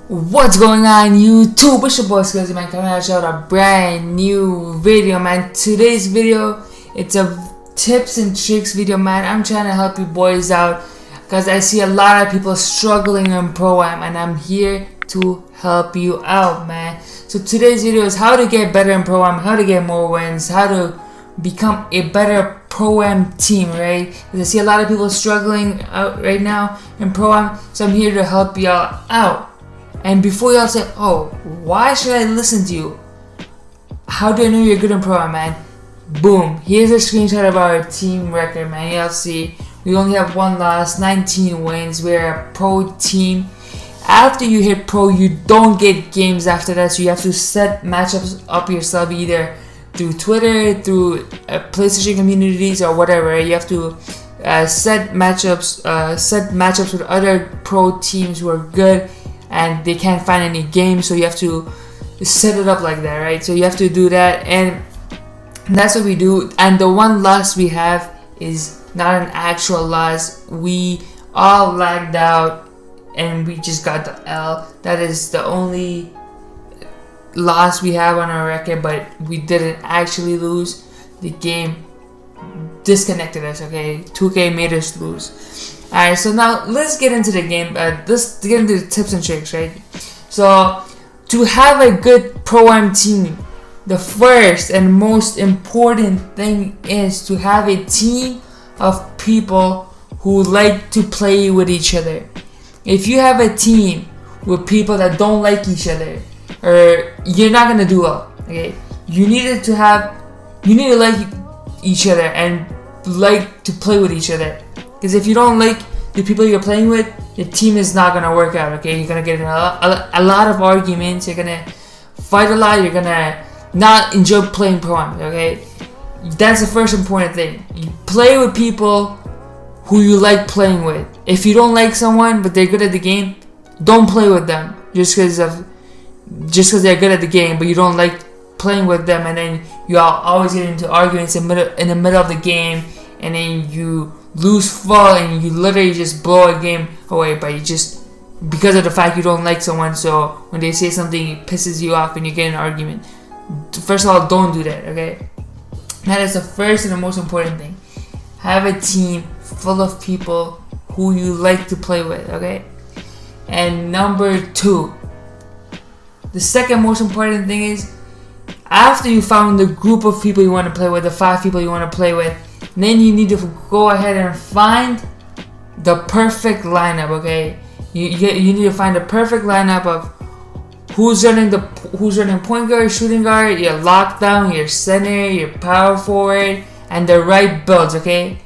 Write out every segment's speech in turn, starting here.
What's going on YouTube? It's your boy Skizzy, man, coming at you with a brand new video, man. Today's video, it's a tips and tricks video, man. I'm trying to help you boys out because I see a lot of people struggling in Pro-Am, and I'm here to help you out, man. So today's video is how to get better in Pro-Am, how to get more wins, how to become a better Pro-Am team, right? Because I see a lot of people struggling out right now in Pro-Am, so I'm here to help y'all out. And before y'all say, oh, why should I listen to you? How do I know you're good in Pro-Am, man? Boom, here's a screenshot of our team record, man. Y'all see, we only have 1 loss, 19 wins. We're a pro team. After you hit pro, you don't get games after that, so you have to set matchups up yourself either through Twitter, through PlayStation communities, or whatever. Right? You have to set matchups with other pro teams who are good and they can't find any games, so you have to set it up like that, right? So you have to do that, and that's what we do. And the 1 loss we have is not an actual loss. We all lagged out and we just got the L. That is the only loss we have on our record, but we didn't actually lose. The game disconnected us, okay? 2K made us lose. Alright, so now let's get into the game. Let's get into the tips and tricks, right? So, to have a good Pro-Am team, the first and most important thing is to have a team of people who like to play with each other. If you have a team with people that don't like each other, or you're not gonna do well, okay? You need to like each other and like to play with each other. Because if you don't like the people you're playing with, your team is not gonna work out. Okay, you're gonna get in a lot of arguments. You're gonna fight a lot. You're gonna not enjoy playing Pro-Am. Okay, that's the first important thing. You play with people who you like playing with. If you don't like someone but they're good at the game, don't play with them just because they're good at the game, but you don't like playing with them, and then you always get into arguments in the middle of the game, and then you lose fall and you literally just blow a game away because of the fact you don't like someone. So when they say something, it pisses you off and you get in an argument. First of all, don't do that, okay? That is the first and the most important thing. Have a team full of people who you like to play with, okay? And number 2, the second most important thing is, after you found the group of people you want to play with, the 5 people you want to play with, then you need to go ahead and find the perfect lineup, okay? You need to find the perfect lineup of who's running point guard, shooting guard, your lockdown, your center, your power forward, and the right builds, okay?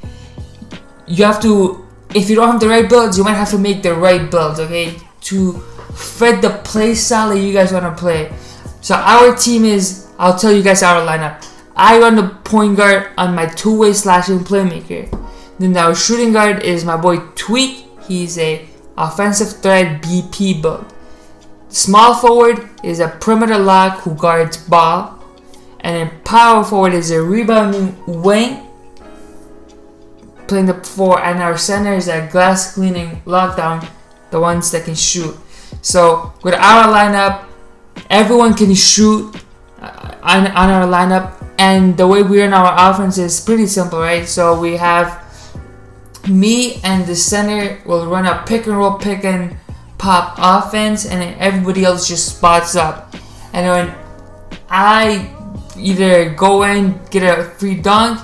You have to, if you don't have the right builds, you might have to make the right builds, okay? To fit the play style that you guys want to play. So our team is, I'll tell you guys our lineup. I run the point guard on my two-way slashing playmaker. Then our shooting guard is my boy Tweak. He's a offensive threat BP build. Small forward is a perimeter lock who guards ball. And then power forward is a rebounding wing, playing the 4. And our center is a glass cleaning lockdown, the ones that can shoot. So with our lineup, everyone can shoot on our lineup. And the way we run our offense is pretty simple, right? So we have me and the center will run a pick and roll, pick and pop offense, and then everybody else just spots up. And when I either go in, get a free dunk,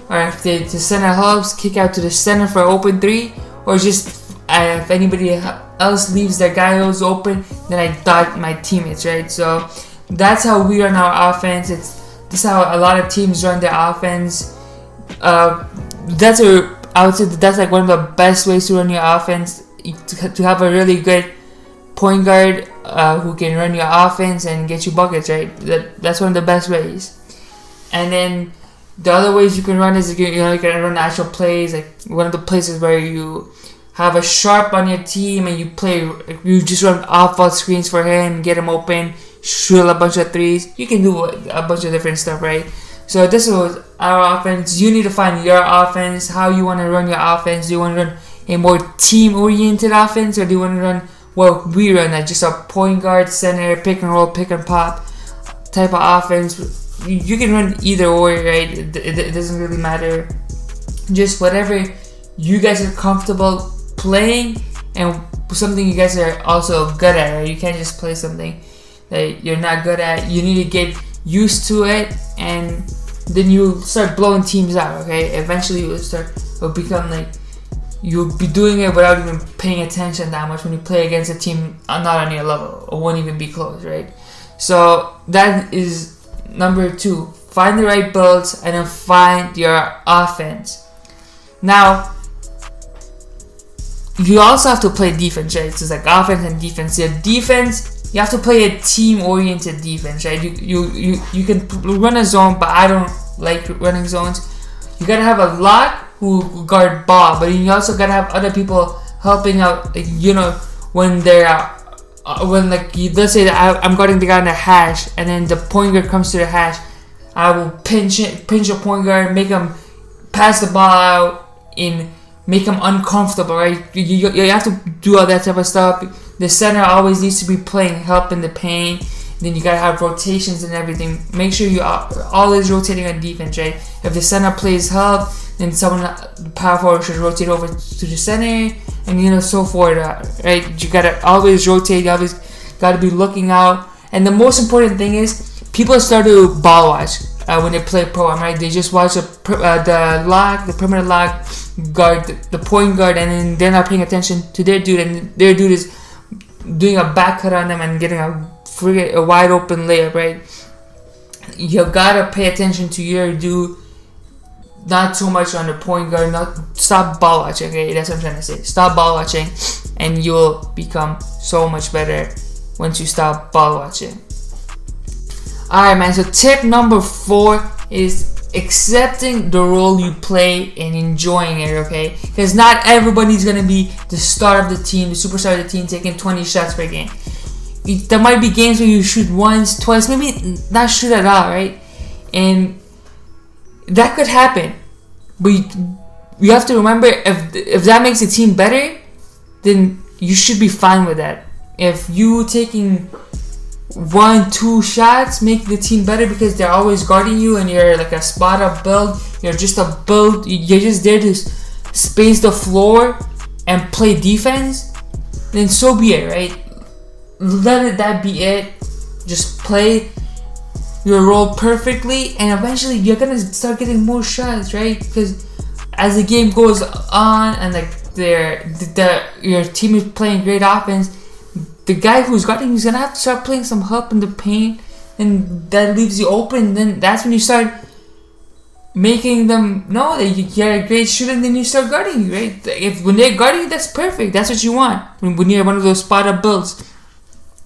or if the center helps, kick out to the center for an open 3, or just if anybody else leaves their guy who's open, then I dot my teammates, right? So that's how we run our offense. This is how a lot of teams run their offense. I would say that's like one of the best ways to run your offense, to have a really good point guard who can run your offense and get you buckets, right? That's one of the best ways. And then the other ways you can run is you can run actual plays. Like one of the places where you have a sharp on your team and you just run off-ball screens for him, get him open, shoot a bunch of threes. You can do a bunch of different stuff, right? So this was our offense. You need to find your offense, how you want to run your offense. Do you want to run a more team-oriented offense, or do you want to run what we run, like just a point guard, center, pick and roll, pick and pop type of offense. You can run either or, right? It doesn't really matter. Just whatever you guys are comfortable playing and something you guys are also good at, right? You can't just play something that you're not good at. You need to get used to it, and then you start blowing teams out, okay? Eventually it'll become like you'll be doing it without even paying attention that much when you play against a team not on your level or won't even be close, right? So that is number 2. Find the right builds and then find your offense. Now, you also have to play defense, right? So it's like offense and defense. Your defense, you have to play a team-oriented defense, right? You can run a zone, but I don't like running zones. You gotta have a lock who guard ball, but you also gotta have other people helping out. Like, you know, when they're when like let's say that I'm guarding the guy in the hash, and then the point guard comes to the hash, I will pinch a point guard, make him pass the ball out, and make him uncomfortable, right? You have to do all that type of stuff. The center always needs to be playing help in the paint. Then you gotta have rotations and everything. Make sure you are always rotating on defense, right? If the center plays help, then someone, the power forward, should rotate over to the center, and so forth, right? You gotta always rotate. You always gotta be looking out. And the most important thing is people start to ball watch when they play pro am, right? They just watch the lock, the perimeter lock guard, the point guard, and then they're not paying attention to their dude, and their dude is doing a back cut on them and getting a wide open layup, right? You gotta pay attention to your dude, not so much on the point guard. Stop ball watching, okay? That's what I'm trying to say. Stop ball watching, and you'll become so much better once you stop ball watching. Alright, man, so tip number 4 is accepting the role you play and enjoying it, okay? Because not everybody's going to be the star of the team, the superstar of the team, taking 20 shots per game. There might be games where you shoot once, twice, maybe not shoot at all, right? And that could happen. But you have to remember, if that makes the team better, then you should be fine with that. If you taking 1-2 shots make the team better because they're always guarding you and you're like a spot up build, you're just a build, you're just there to space the floor and play defense, then so be it, right? Let that be it. Just play your role perfectly, and eventually you're gonna start getting more shots, right? Because as the game goes on and like your team is playing great offense, the guy who's guarding is gonna have to start playing some help in the paint, and that leaves you open. Then that's when you start making them know that you're a great shooter, and then you start guarding you, right? When they're guarding you, that's perfect. That's what you want when you're one of those spot up builds.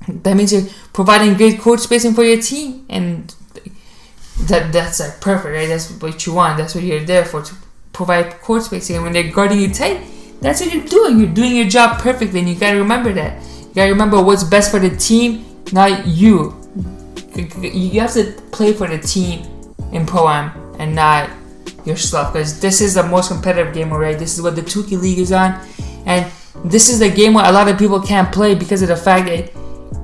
That means you're providing great court spacing for your team, and that's like perfect, right? That's what you want. That's what you're there for, to provide court spacing. And when they're guarding you tight, that's what you're doing. You're doing your job perfectly, and you gotta remember that. You gotta remember what's best for the team, not you. You have to play for the team in Pro-Am and not yourself, because this is the most competitive game, alright? This is what the 2K League is on, and this is the game where a lot of people can't play because of the fact that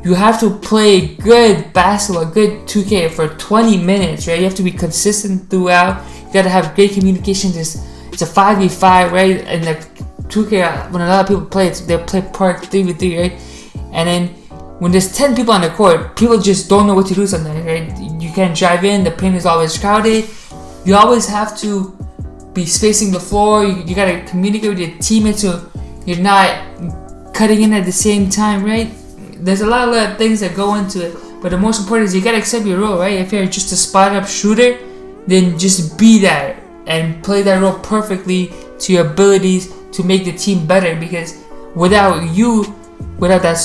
you have to play good basketball, good 2K for 20 minutes, right? You have to be consistent throughout. You gotta have great communication. It's a 5v5, right? And like 2K, when a lot of people play, they play part 3v3, right? And then when there's 10 people on the court, people just don't know what to do sometimes, right? You can't drive in, the paint is always crowded. You always have to be spacing the floor. You gotta communicate with your teammates so you're not cutting in at the same time, right? There's a lot of things that go into it, but the most important is you gotta accept your role, right? If you're just a spot up shooter, then just be that and play that role perfectly to your abilities to make the team better, because without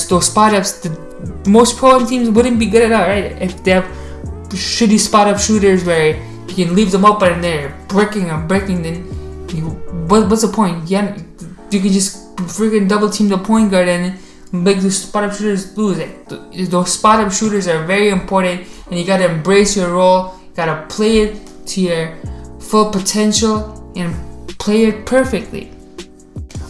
those spot ups, the most pro teams wouldn't be good at all, right? If they have shitty spot up shooters where you can leave them open and they're breaking, then what's the point? You can just freaking double team the point guard and make the spot up shooters lose. Those spot up shooters are very important, and you gotta embrace your role. You gotta play it to your full potential and play it perfectly.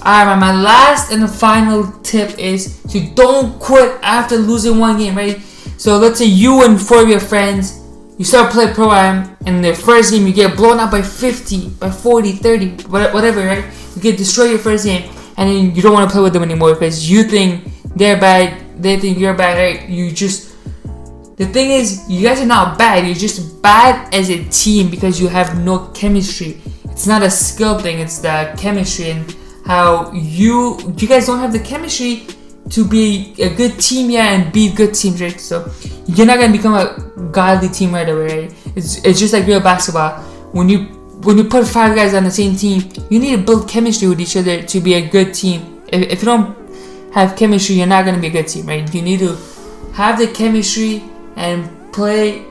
Alright, my last and final tip is to don't quit after losing one game, right? So let's say you and 4 of your friends, you start playing program, and in the first game you get blown out by 50, by 40, 30, whatever, right? You get destroyed your first game, and then you don't want to play with them anymore because you think they're bad, they think you're bad, right? The thing is, you guys are not bad, you're just bad as a team because you have no chemistry. It's not a skill thing, it's the chemistry and how you guys don't have the chemistry to be a good team, and beat good teams, right? So you're not gonna become a godly team right away, right? It's just like real basketball. When you put 5 guys on the same team, you need to build chemistry with each other to be a good team. If you don't have chemistry, you're not gonna be a good team, right? You need to have the chemistry and play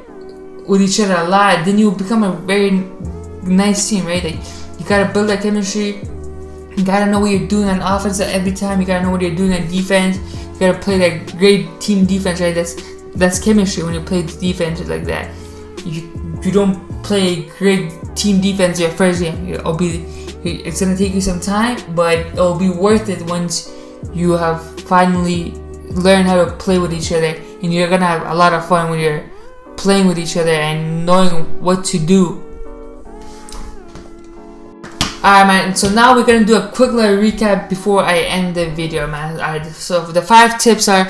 with each other a lot. Then you become a very nice team, right? Like, you gotta build that chemistry. You gotta know what you're doing on offense every time. You gotta know what you're doing on defense. You gotta play that great team defense, right? That's chemistry when you play defense like that. You don't play great team defense your first game. It's gonna take you some time, but it'll be worth it once you have finally learned how to play with each other, and you're gonna have a lot of fun when you're playing with each other and knowing what to do. Alright, man, so now we're gonna do a quick little recap before I end the video, man. Alright, so the 5 tips are: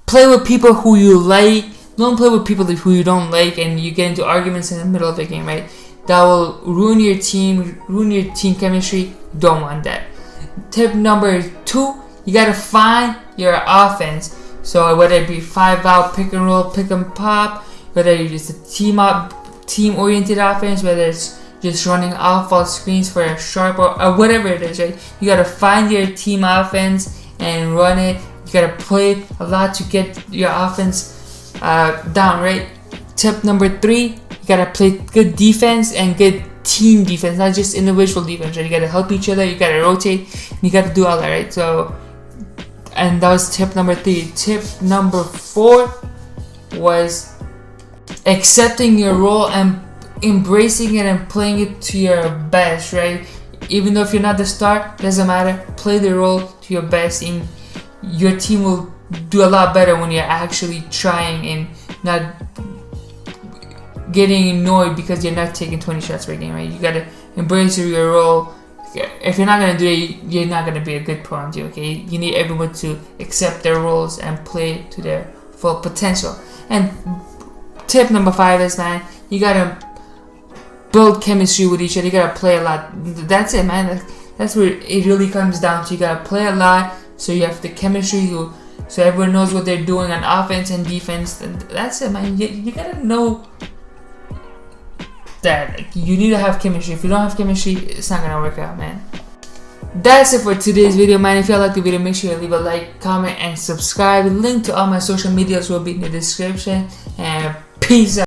play with people who you like, don't play with people who you don't like, and you get into arguments in the middle of the game, right? That will ruin your team chemistry. Don't want that. Tip number 2, you gotta find your offense. So whether it be 5-out pick and roll, pick and pop, whether it's a team-oriented offense, whether it's just running off-ball screens for a sharp or whatever it is, right? You gotta find your team offense and run it. You gotta play a lot to get your offense down, right? Tip number 3, you gotta play good defense and good team defense, not just individual defense, right? You gotta help each other, you gotta rotate, and you gotta do all that, right? So, and that was tip number 3. Tip number 4 was accepting your role and embracing it and playing it to your best, right? Even though if you're not the star, doesn't matter. Play the role to your best, and your team will do a lot better when you're actually trying and not getting annoyed because you're not taking 20 shots per game, right? You gotta embrace your role. If you're not gonna do it, you're not gonna be a good pro on team, okay? You need everyone to accept their roles and play to their full potential. And tip number 5 is, man, you gotta build chemistry with each other. You gotta play a lot. That's it, man. That's where it really comes down to. You gotta play a lot so you have the chemistry, so everyone knows what they're doing on offense and defense. And that's it, man. You gotta know that you need to have chemistry. If you don't have chemistry, it's not gonna work out, man. That's it for today's video, man. If you like the video, make sure you leave a like, comment, and subscribe. Link to all my social medias will be in the description. And peace out.